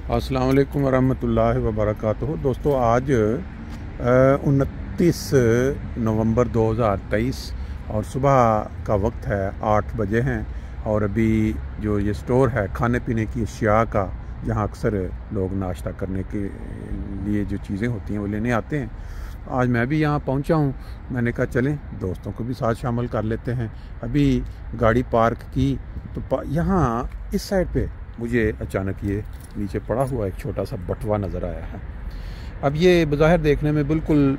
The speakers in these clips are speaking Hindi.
अस्सलाम वालेकुम वरहमतुल्लाहि वबरकातुहू। दोस्तों आज 29 नवंबर 2023 और सुबह का वक्त है, 8 बजे हैं। और अभी जो ये स्टोर है खाने पीने की अशिया का, जहाँ अक्सर लोग नाश्ता करने के लिए जो चीज़ें होती हैं वो लेने आते हैं, आज मैं भी यहाँ पहुँचा हूँ। मैंने कहा चलें दोस्तों को भी साथ शामिल कर लेते हैं। अभी गाड़ी पार्क की तो यहाँ इस साइड पे मुझे अचानक ये नीचे पड़ा हुआ एक छोटा सा बटवा नज़र आया है। अब ये बज़ाहिर देखने में बिल्कुल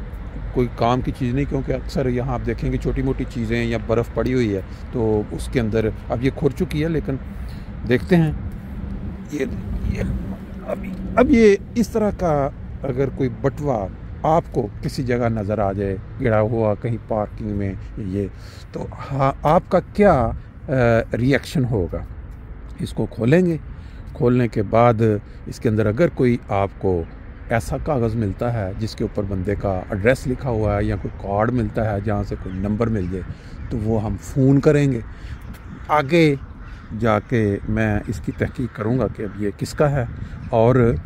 कोई काम की चीज़ नहीं, क्योंकि अक्सर यहाँ आप देखेंगे छोटी मोटी चीज़ें या बर्फ़ पड़ी हुई है तो उसके अंदर अब ये खुर चुकी है। लेकिन देखते हैं ये अब ये इस तरह का अगर कोई बटवा आपको किसी जगह नज़र आ जाए गिरा हुआ कहीं पार्किंग में, ये तो हाँ आपका क्या रिएक्शन होगा। इसको खोलेंगे, खोलने के बाद इसके अंदर अगर कोई आपको ऐसा कागज़ मिलता है जिसके ऊपर बंदे का एड्रेस लिखा हुआ है या कोई कार्ड मिलता है जहाँ से कोई नंबर मिल जाए, तो वो हम फ़ोन करेंगे। आगे जाके मैं इसकी तहकीक करूँगा कि अब ये किसका है, और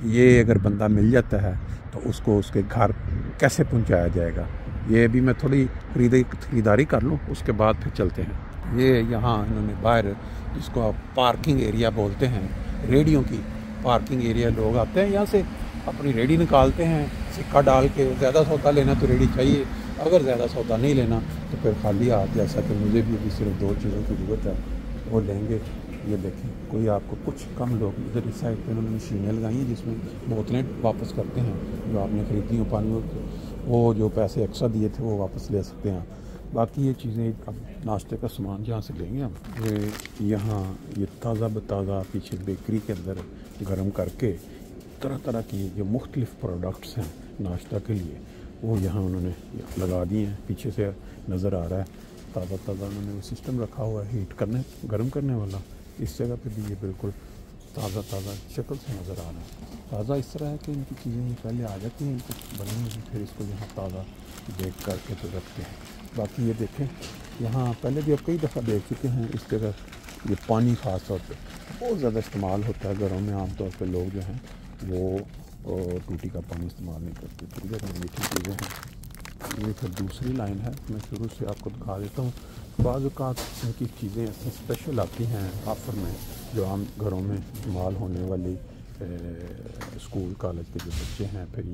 ये अगर बंदा मिल जाता है तो उसको उसके घर कैसे पहुँचाया जाएगा। ये भी मैं थोड़ी ख़रीदारी कर लूँ, उसके बाद फिर चलते हैं। ये यहाँ इन्होंने बाहर, जिसको आप पार्किंग एरिया बोलते हैं, रेडियों की पार्किंग एरिया, लोग आते हैं यहाँ से अपनी रेडी निकालते हैं, सिक्का डाल के। ज़्यादा सौदा लेना तो रेडी चाहिए, अगर ज़्यादा सौदा नहीं लेना तो फिर खाली हाथ, जैसा कि मुझे भी अभी सिर्फ 2 चीज़ों की ज़रूरत है वो लेंगे। ये देखें, कोई आपको कुछ कम लोग इधर इस साइड पे उन्होंने मशीनें लगाई हैं जिसमें बोतलें वापस करते हैं जो आपने ख़रीदी हो पानी, वो जो पैसे एक्स्ट्रा दिए थे वो वापस ले सकते हैं। बाकी ये चीज़ें अब नाश्ते का सामान जहाँ से लेंगे हम, ये यहाँ ये ताज़ा बताज़ा पीछे बेकरी के अंदर गर्म करके तरह तरह की जो मुख्तलिफ़ प्रोडक्ट्स हैं नाश्ता के लिए, वो यहाँ उन्होंने लगा दिए हैं। पीछे से नज़र आ रहा है ताज़ा ताज़ा उन्होंने वो सिस्टम रखा हुआ है हीट करने गर्म करने वाला। इस जगह पे भी ये बिल्कुल ताज़ा ताज़ा शक्ल से नज़र आ रहा है। ताज़ा इस तरह है कि इनकी चीज़ें पहले आ जाती हैं इनको बनी हुई, फिर इसको यहाँ ताज़ा देख करके तो रखते हैं। बाकी ये देखें, यहाँ पहले भी अब कई दफ़ा देख चुके हैं इस जगह ये पानी ख़ास तौर पर बहुत ज़्यादा इस्तेमाल होता है घरों में। आमतौर पर लोग जो हैं वो टूटी का पानी इस्तेमाल नहीं करते, तो इधर मीठी चीज़ें हैं। ये फिर दूसरी लाइन है, मैं शुरू से आपको दिखा देता हूँ। बाज़ औक़ात इनकी चीज़ें ऐसी स्पेशल आती हैं ऑफ़र में, जो आम घरों में इस्तेमाल होने वाली स्कूल कॉलेज के जो बच्चे हैं। फिर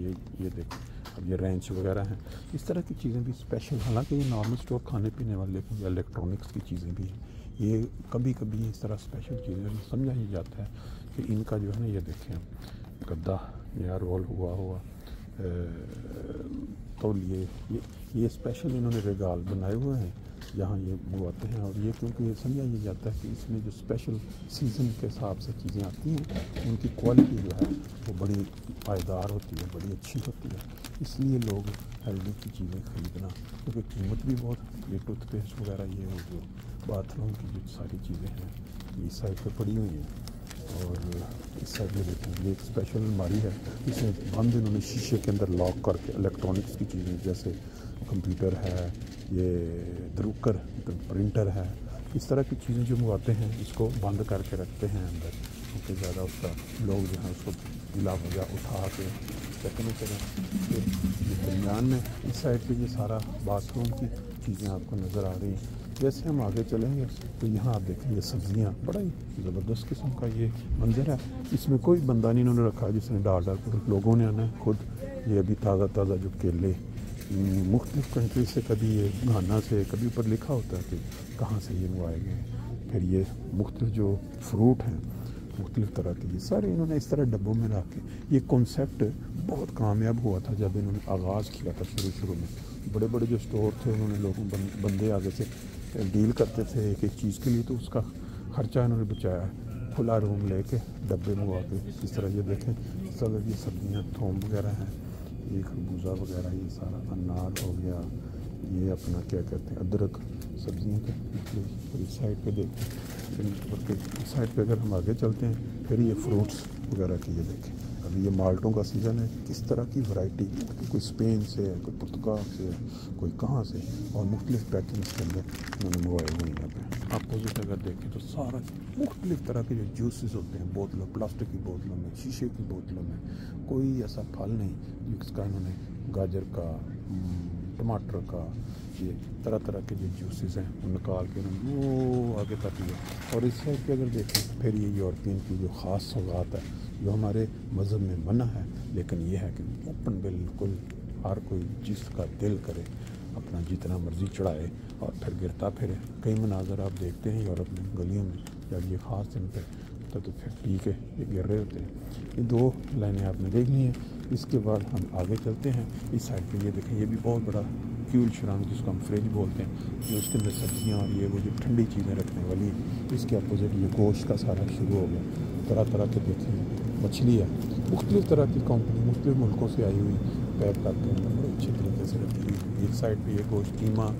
ये देखें, अब ये रेंच वगैरह हैं, इस तरह की चीज़ें भी स्पेशल। हालांकि ये नॉर्मल स्टोर खाने पीने वाले या इलेक्ट्रॉनिक्स की चीज़ें भी हैं, ये कभी कभी इस तरह स्पेशल चीज़ें समझा ही जाता है कि इनका जो है ना, ये देखें गद्दा या रोल हुआ तो ये स्पेशल इन्होंने रेगाल बनाए हुए हैं, यहाँ ये मंगवाते हैं। और ये क्योंकि ये समझा ये जाता है कि इसमें जो स्पेशल सीज़न के हिसाब से चीज़ें आती हैं उनकी क्वालिटी जो है वो बड़ी पायदार होती है, बड़ी अच्छी होती है। इसलिए लोग हेल्दी की चीज़ें ख़रीदना, क्योंकि कीमत भी बहुत, ये टूथपेस्ट वगैरह ये जो बाथरूम की जो सारी चीज़ें हैं ये इस साइड पर पड़ी हुई हैं। और इस साइड में देखें, ये एक स्पेशल अलमारी है, इसमें बंद इन्होंने शीशे के अंदर लॉक करके इलेक्ट्रॉनिक्स की चीज़ें जैसे कंप्यूटर है, ये द्रुकर प्रिंटर है, इस तरह की चीज़ें जो मंगवाते हैं इसको बंद करके रखते हैं अंदर, क्योंकि ज़्यादा उसका लोग जो है उसको गिला वगैरह उठा के चेक नहीं करें। फिर दरमियान में इस साइड पे ये सारा बाथरूम की चीज़ें आपको नज़र आ रही हैं। जैसे हम आगे चलेंगे तो यहाँ आप देखेंगे सब्ज़ियाँ, बड़ा ही ज़बरदस्त किस्म का ये मंजर है। इसमें कोई बंदा नहीं इन्होंने रखा जिसने डाल कर, लोगों ने आना खुद। ये अभी ताज़ा ताज़ा जो केले मुख्तलिफ़ कंट्री से, कभी ये घाना से, कभी ऊपर लिखा होता है कि कहाँ से ये मंगवाए गए। फिर ये मुख्तलिफ़ जो फ्रूट हैं मुख्तलिफ़ तरह के, ये सारे इन्होंने इस तरह डब्बों में रख के, ये कॉन्सेप्ट बहुत कामयाब हुआ था जब इन्होंने आगाज़ किया था। शुरू में बड़े बड़े जो स्टोर थे उन्होंने लोगों बंदे आगे से डील करते थे एक एक चीज़ के लिए, तो उसका ख़र्चा इन्होंने बचाया। खुला रूम लेके डब्बे मंगवा के इस तरह। ये देखें सब ये सब्ज़ियाँ थोम वगैरह हैं, ये खरबूजा वगैरह, ये सारा अनार हो गया, ये अपना क्या कहते हैं अदरक, सब्ज़ियों के। इस साइड पे देखते हैं, इस साइड पे अगर हम आगे चलते हैं फिर ये फ्रूट्स वगैरह की, ये देखें अभी ये माल्टों का सीज़न है, किस तरह की वैरायटी, कोई स्पेन से है, कोई पुर्तगाल से है, कोई कहाँ से, और मुख्तलिफ पैकिंग्स के अंदर उन्होंने मंगवाए हुए हैं। यहाँ पे अपोजिट अगर देखें तो सारा मुख्तलिफ तरह के जो जूसेस होते हैं बोतलों, प्लास्टिक की बोतलों में, शीशे की बोतलों में, कोई ऐसा फल नहीं जिसका इन्होंने गाजर का, टमाटर का, ये तरह तरह के जो जूसेस हैं वो निकाल के उन्होंने वो आगे तक लिया। और इस साइड पे अगर देखें फिर ये यूरोपियन की जो ख़ास सौगात है जो हमारे मज़हब में मना है, लेकिन ये है कि ओपन बिल्कुल हर कोई जिसका दिल करे अपना जितना मर्ज़ी चढ़ाए और फिर गिरता फिरे। कई मनाजर आप देखते हैं यूरोप में गलियों में जब ये ख़ास दिन पे तो फिर ठीक है ये गिर रहे होते हैं। ये 2 लाइनें आपने देख ली हैं। इसके बाद हम आगे चलते हैं। इस साइड पे ये देखें, ये भी बहुत बड़ा क्यूल शरांग जिसको हम फ्रिज बोलते हैं, जो इसके अंदर सब्जियां और ये वो जो ठंडी चीज़ें रखने वाली। इसके अपोजिट ये गोश्त का सारा शुरू हो गया। तरह तरह के देखें मछली है, मुख्तलिफ तरह की कंपनी मुख्तलिफ मुल्कों से आई हुई पैक करके अंदर बड़े अच्छे तरीके से रखी हुई। एक साइड पे ये गोश्त कीमा,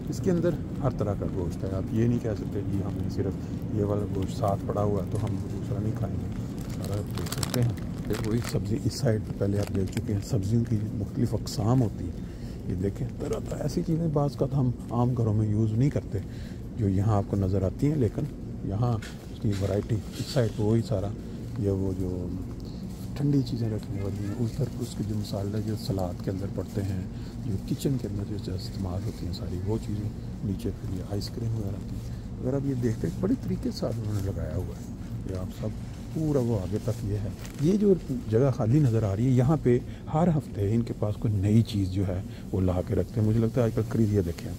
इसके अंदर हर तरह का गोश्त है। आप ये नहीं कह सकते जी हमने सिर्फ ये वाला गोश्त साथ पड़ा हुआ है तो हम दूसरा नहीं खाएंगे, सारा देख सकते हैं। फिर वही सब्ज़ी इस साइड पे पहले आप देख चुके हैं, सब्जियों की मुख्तलिफ अक़साम होती है। ये देखें तरह तरह ऐसी चीज़ें बाज़ का हम आम घरों में यूज़ नहीं करते जो यहाँ आपको नज़र आती हैं, लेकिन यहाँ उसकी वैरायटी। इस साइड पर वही सारा ये वो जो ठंडी चीज़ें रखने वाली हैं, उस तरफ उसके जो मसाले जो सलाद के अंदर पड़ते हैं, जो किचन के अंदर जो इस्तेमाल होती हैं सारी वो चीज़ें, नीचे फिर ये आइसक्रीम वगैरह की। अगर आप ये देखते हैं बड़ी तरीके से उन्होंने लगाया हुआ है। ये आप सब पूरा वो आगे तक ये है। ये जो जगह खाली नज़र आ रही है यहाँ पे हर हफ्ते इनके पास कोई नई चीज़ जो है वो ला के रखते हैं। मुझे लगता है आजकल खरीदिए देखें,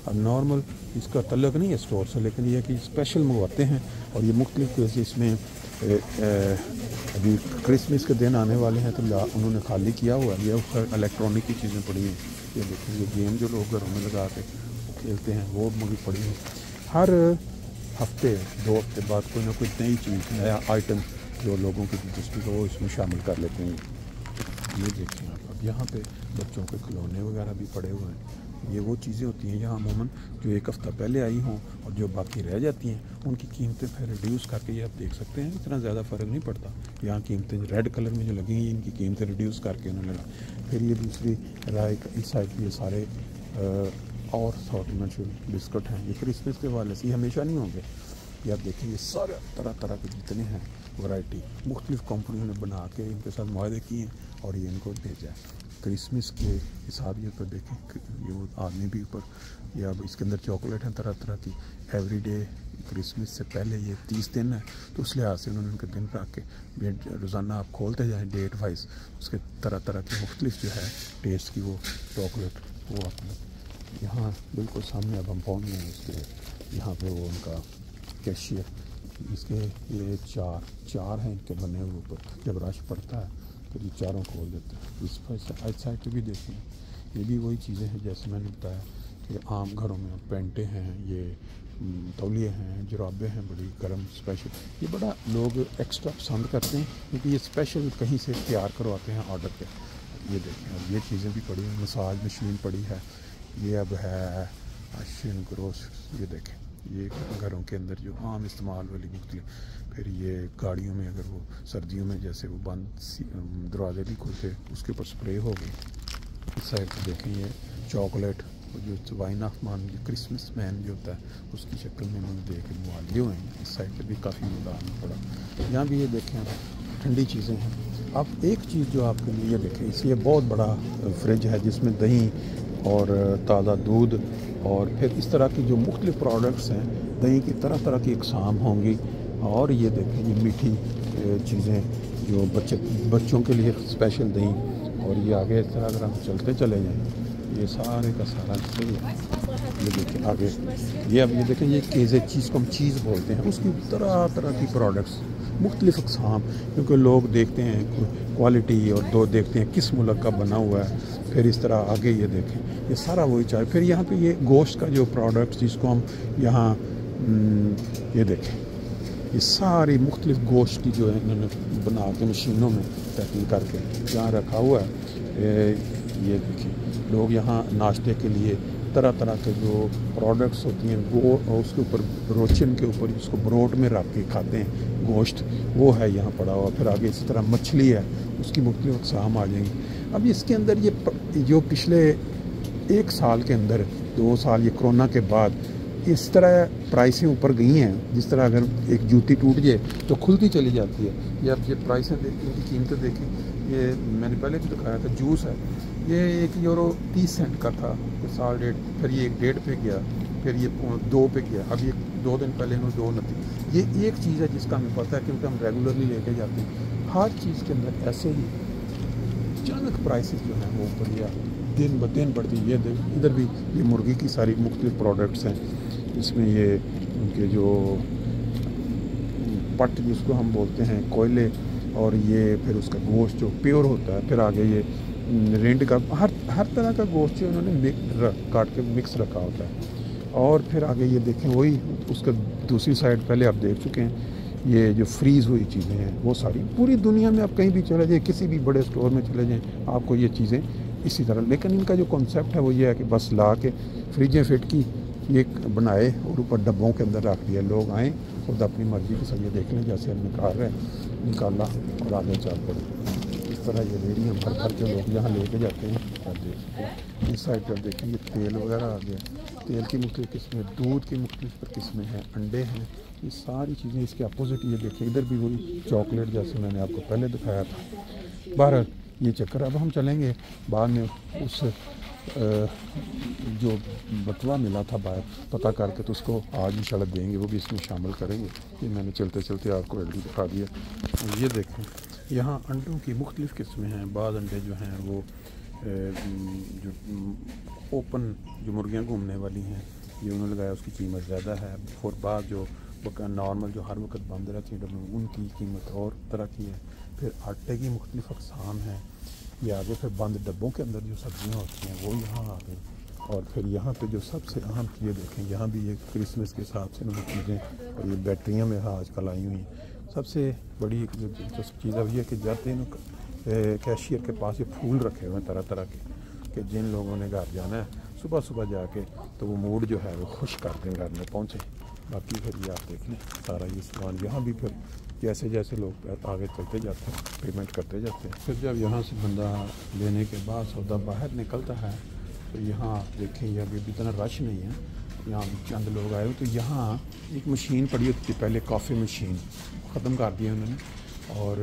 अब नॉर्मल इसका तल्लक नहीं है स्टोर से, लेकिन ये कि स्पेशल मंगवाते हैं। और ये मुख्तलिफ इसमें अभी क्रिसमस के दिन आने वाले हैं तो उन्होंने खाली किया हुआ है। ये उसका इलेक्ट्रॉनिक की चीज़ें पड़ी हैं। ये देखिए ये गेम जो लोग घरों में लगा के खेलते हैं वो मुझे पड़ी हैं। हर हफ्ते 2 हफ्ते बाद कोई ना कोई नई चीज़, नया आइटम जो लोगों की दिलचस्पी को वो इसमें शामिल कर लेते हैं। ये देखें आप, अब यहाँ पे बच्चों के खिलौने वगैरह भी पड़े हुए हैं। ये वो चीज़ें होती हैं यहाँ अमूमन जो 1 हफ़्ता पहले आई हों और जो बाकी रह जाती हैं उनकी कीमतें फिर रिड्यूस करके, ये आप देख सकते हैं इतना ज़्यादा फ़र्क नहीं पड़ता। यहाँ कीमतें रेड कलर में जो लगी हैं इनकी कीमतें रिड्यूस करके उन्होंने लगा। फिर ये दूसरी राय इस साइड की ये सारे और असॉर्टमेंट जो बिस्कुट हैं ये क्रिसमस के वाले से हमेशा नहीं होंगे। ये आप देखें ये सारे तरह तरह के जितने हैं वैरायटी मुख्तलिफ कंपनियों ने बना के इनके साथ मुआहदे किए हैं और ये इनको भेजा है क्रिसमस के हिसाब। ये पर देखें ये वो आदमी भी ऊपर, ये अब इसके अंदर चॉकलेट हैं तरह तरह की। एवरीडे क्रिसमस से पहले ये 30 दिन है तो उस लिहाज से उन्होंने उनके दिन रख के रोज़ाना आप खोलते जाएँ डेट वाइज, उसके तरह तरह की मुख्तलिफ जो है टेस्ट की वो चॉकलेट वो अपने यहाँ बिल्कुल सामने अब हम पहुँच गए हैं। इसके यहाँ पे वो उनका कैशियर, इसके ये चार हैं इनके बने हुए ऊपर, जब रश पड़ता है तो ये चारों खोल देते हैं। इस पर साइड पे भी देखें ये भी वही चीज़ें हैं जैसे मैंने बताया कि आम घरों में पेंटे हैं, ये तौलिए हैं, जुराबे हैं बड़ी गर्म स्पेशल। ये बड़ा लोग एक्स्ट्रा पसंद करते हैं क्योंकि ये स्पेशल कहीं से तैयार करवाते हैं ऑर्डर पे। ये देखें अब ये चीज़ें भी पड़ी हैं, मसाज मशीन पड़ी है। ये अब है आशियन ग्रोस, ये देखें ये घरों के अंदर जो आम इस्तेमाल वाली मुख्तलिफ। फिर ये गाड़ियों में अगर वो सर्दियों में जैसे वो बंद दरवाजे नहीं खुलते उसके ऊपर स्प्रे हो गई। इस साइड पर देखें ये चॉकलेट जो वाइन ऑफ मान क्रिसमस मैन जो होता है उसकी शक्ल में उन्होंने दे के मुआवजे हुए हैं। इस साइड पर भी काफ़ी मुदान पड़ा। यहाँ भी ये देखें ठंडी चीज़ें हैं। अब एक चीज़ जो आपके लिए देखें इसलिए बहुत बड़ा फ्रिज है जिसमें दही और ताज़ा दूध और फिर इस तरह की जो मुख्तलिफ प्रोडक्ट्स हैं, दही की तरह तरह की अक़साम होंगी। और ये देखें ये मीठी चीज़ें जो बच्चों के लिए स्पेशल दही। और ये आगे इस तरह अगर हम चलते चले जाएँ ये सारे का सारा ये देखें आगे ये अब ये देखें ये केज़े चीज़ को हम चीज़ बोलते हैं, उसकी तरह तरह की प्रोडक्ट्स मुख्तलिफ अक़साम, क्योंकि लोग देखते हैं क्वालिटी और दो देखते हैं किस मुल्क का बना हुआ है। फिर इस तरह आगे ये देखें ये सारा वही चाय। फिर यहाँ पे ये गोश्त का जो प्रोडक्ट्स जिसको हम यहाँ ये देखें ये सारी मुख्तलिफ गोश्त की जो है इन्होंने बना के मशीनों में पैकिंग करके यहाँ रखा हुआ है। ये देखिए लोग यहाँ नाश्ते के लिए तरह तरह के जो प्रोडक्ट्स होती हैं वो उसके ऊपर रोचन के ऊपर जिसको ब्रोट में रख के खाते हैं गोश्त, वो है यहाँ पड़ा हुआ। फिर आगे इसी तरह मछली है, उसकी मुख्तलिफ अक़साम आ जाएंगी। अब इसके अंदर ये जो पिछले 1 साल के अंदर 2 साल ये कोरोना के बाद इस तरह प्राइसें ऊपर गई हैं, जिस तरह अगर एक जूती टूट जाए तो खुलती चली जाती है। ये अब ये प्राइसें देखिए, इनकी कीमतें देखें। ये मैंने पहले भी दिखाया था, जूस है, ये €1 30 का था साल डेट, फिर ये 1.5 पे गया, फिर ये 2 पे गया, अब ये 2 दिन पहले इन्होंने 2 ये एक चीज़ है जिसका हमें पता है क्योंकि हम रेगुलरली लेके जाते हैं। हर चीज़ के अंदर ऐसे ही अचानक प्राइसेस जो हैं वो ऊपर या दिन ब दिन बढ़ती। ये इधर भी ये मुर्गी की सारी मुख्तलिफ प्रोडक्ट्स हैं, इसमें ये उनके जो पट जिसको हम बोलते हैं कोयले, और ये फिर उसका गोश्त जो प्योर होता है, फिर आगे ये रेंट का हर तरह का गोश्त जो उन्होंने काट के मिक्स रखा होता है। और फिर आगे ये देखें वही उसका दूसरी साइड पहले आप देख चुके हैं, ये जो फ्रीज़ हुई चीज़ें हैं वो सारी पूरी दुनिया में आप कहीं भी चले जाए, किसी भी बड़े स्टोर में चले जाएँ आपको ये चीज़ें इसी तरह। लेकिन इनका जो कॉन्सेप्ट है वो ये है कि बस ला के फ्रिजें फिट की, ये बनाए और ऊपर डब्बों के अंदर रख दिया, लोग आएँ खुद अपनी मर्ज़ी के साथ ये देख लें जैसे हम निकाला और आगे चल पड़े। इस तरह ये रेहड़ियाँ भर के लोग यहाँ लेके जाते हैं। आप देख सकते हैं इस साइड पर देखिए, ये तेल वगैरह आ गया, तेल की मुख्तलिफ किस्में, दूध की मुख्तलिफ किस्में हैं, अंडे हैं, ये सारी चीज़ें। इसके अपोजिट ये देखिए, इधर भी वही चॉकलेट जैसे मैंने आपको पहले दिखाया था। बहरहाल ये चक्कर। अब हम चलेंगे बाद में उस जो बटवा मिला था बाहर पता करके, तो उसको आज इंशाल्लाह देंगे, वो भी इसमें शामिल करेंगे। ये मैंने चलते चलते आपको एलडी दिखा दिया। ये देखें यहाँ अंडों की मुख्तलिफ़ किस्में हैं। बाद अंडे जो हैं वो जो ओपन जो मुर्गियाँ घूमने वाली हैं ये उन्होंने लगाया, उसकी कीमत ज़्यादा है। और बाद जो नॉर्मल जो हर वक्त बंद रहती हैं डब्बे, उनकी कीमत और तरह की है। फिर आटे की मुख्तलिफ़ अक़साम हैं। ये आगे फिर बंद डब्बों के अंदर जो सब्ज़ियाँ होती हैं वो यहाँ आ गई। और फिर यहाँ पे जो सबसे अहम चीज़ें देखें, यहाँ भी ये क्रिसमस के हिसाब से उन्होंने चीज़ें, और ये बैटरियाँ में आजकल आई हुई हैं। सबसे बड़ी जो दिलचस्प चीज़ अब ये कि जाते हैं कैशियर के पास ये फूल रखे हुए हैं तरह तरह के, कि जिन लोगों ने घर जाना है सुबह सुबह जाके तो वो मूड जो है वो खुश कर दें, घर में पहुँचे। बाकी फिर ये आप देख लें सारा ये सामान यहाँ भी फिर जैसे जैसे लोग आगे चलते जाते हैं पेमेंट करते जाते हैं। फिर जब यहाँ से बंदा लेने के बाद सौदा बाहर निकलता है तो यहाँ देखें ये अभी इतना रश नहीं है, यहाँ चंद लोग आए हुए। तो यहाँ एक मशीन पड़ी होती थी पहले, कॉफ़ी मशीन, ख़त्म कर दिया उन्होंने, और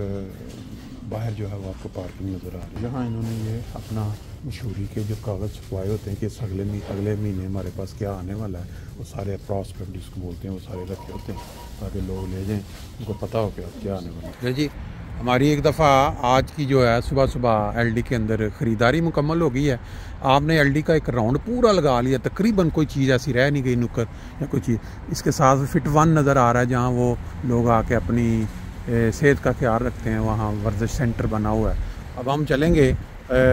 बाहर जो है वो आपको पार्किंग नज़र आ रही है। यहाँ इन्होंने ये अपना मशहूरी के जो कागज़ छपवाए होते हैं कि अगले महीने हमारे पास क्या आने वाला है, वो सारे प्रॉस्पेक्ट जिसको बोलते हैं वो सारे रखे होते हैं ताकि लोग ले जाएँ, उनको पता हो कि क्या आने वाला है। जी हमारी एक दफ़ा आज की जो है सुबह सुबह एलडी के अंदर ख़रीदारी मुकम्मल हो गई है। आपने एलडी का एक राउंड पूरा लगा लिया, तकरीबन कोई चीज़ ऐसी रह नहीं गई नुक्कड़ या कोई चीज़। इसके साथ फिट 1 नज़र आ रहा है जहाँ वो लोग आके अपनी सेहत का ख्याल रखते हैं, वहाँ वर्जिश सेंटर बना हुआ है। अब हम चलेंगे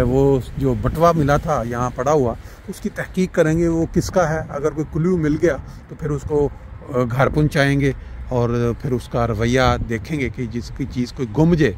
वो जो बटवा मिला था यहाँ पड़ा हुआ, उसकी तहकीक करेंगे वो किसका है। अगर कोई क्लू मिल गया तो फिर उसको घर पहुँचाएँगे और फिर उसका रवैया देखेंगे कि जिसकी चीज़ कोई गुम जाए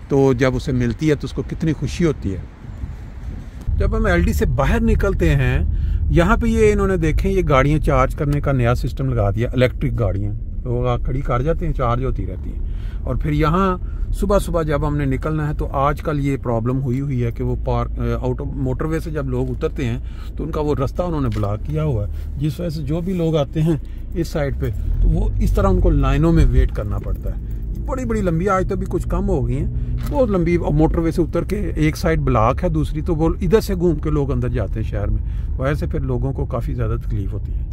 तो जब उसे मिलती है तो उसको कितनी खुशी होती है। जब हम एलडी से बाहर निकलते हैं यहाँ पे ये इन्होंने देखें ये गाड़ियाँ चार्ज करने का नया सिस्टम लगा दिया। इलेक्ट्रिक गाड़ियाँ लोग खड़ी कर जाते हैं, चार्ज होती रहती हैं। और फिर यहाँ सुबह सुबह जब हमने निकलना है तो आजकल ये प्रॉब्लम हुई है कि वो आउट ऑफ मोटरवे से जब लोग उतरते हैं तो उनका वो रास्ता उन्होंने ब्लॉक किया हुआ है, जिस वजह से जो भी लोग आते हैं इस साइड पे तो वो इस तरह उनको लाइनों में वेट करना पड़ता है। बड़ी बड़ी लंबी, आज तो भी कुछ कम हो गई हैं, बहुत लंबी। मोटरवे से उतर के एक साइड ब्लॉक है, दूसरी तो वो इधर से घूम के लोग अंदर जाते हैं शहर में, वजह से फिर लोगों को काफ़ी ज़्यादा तकलीफ होती है।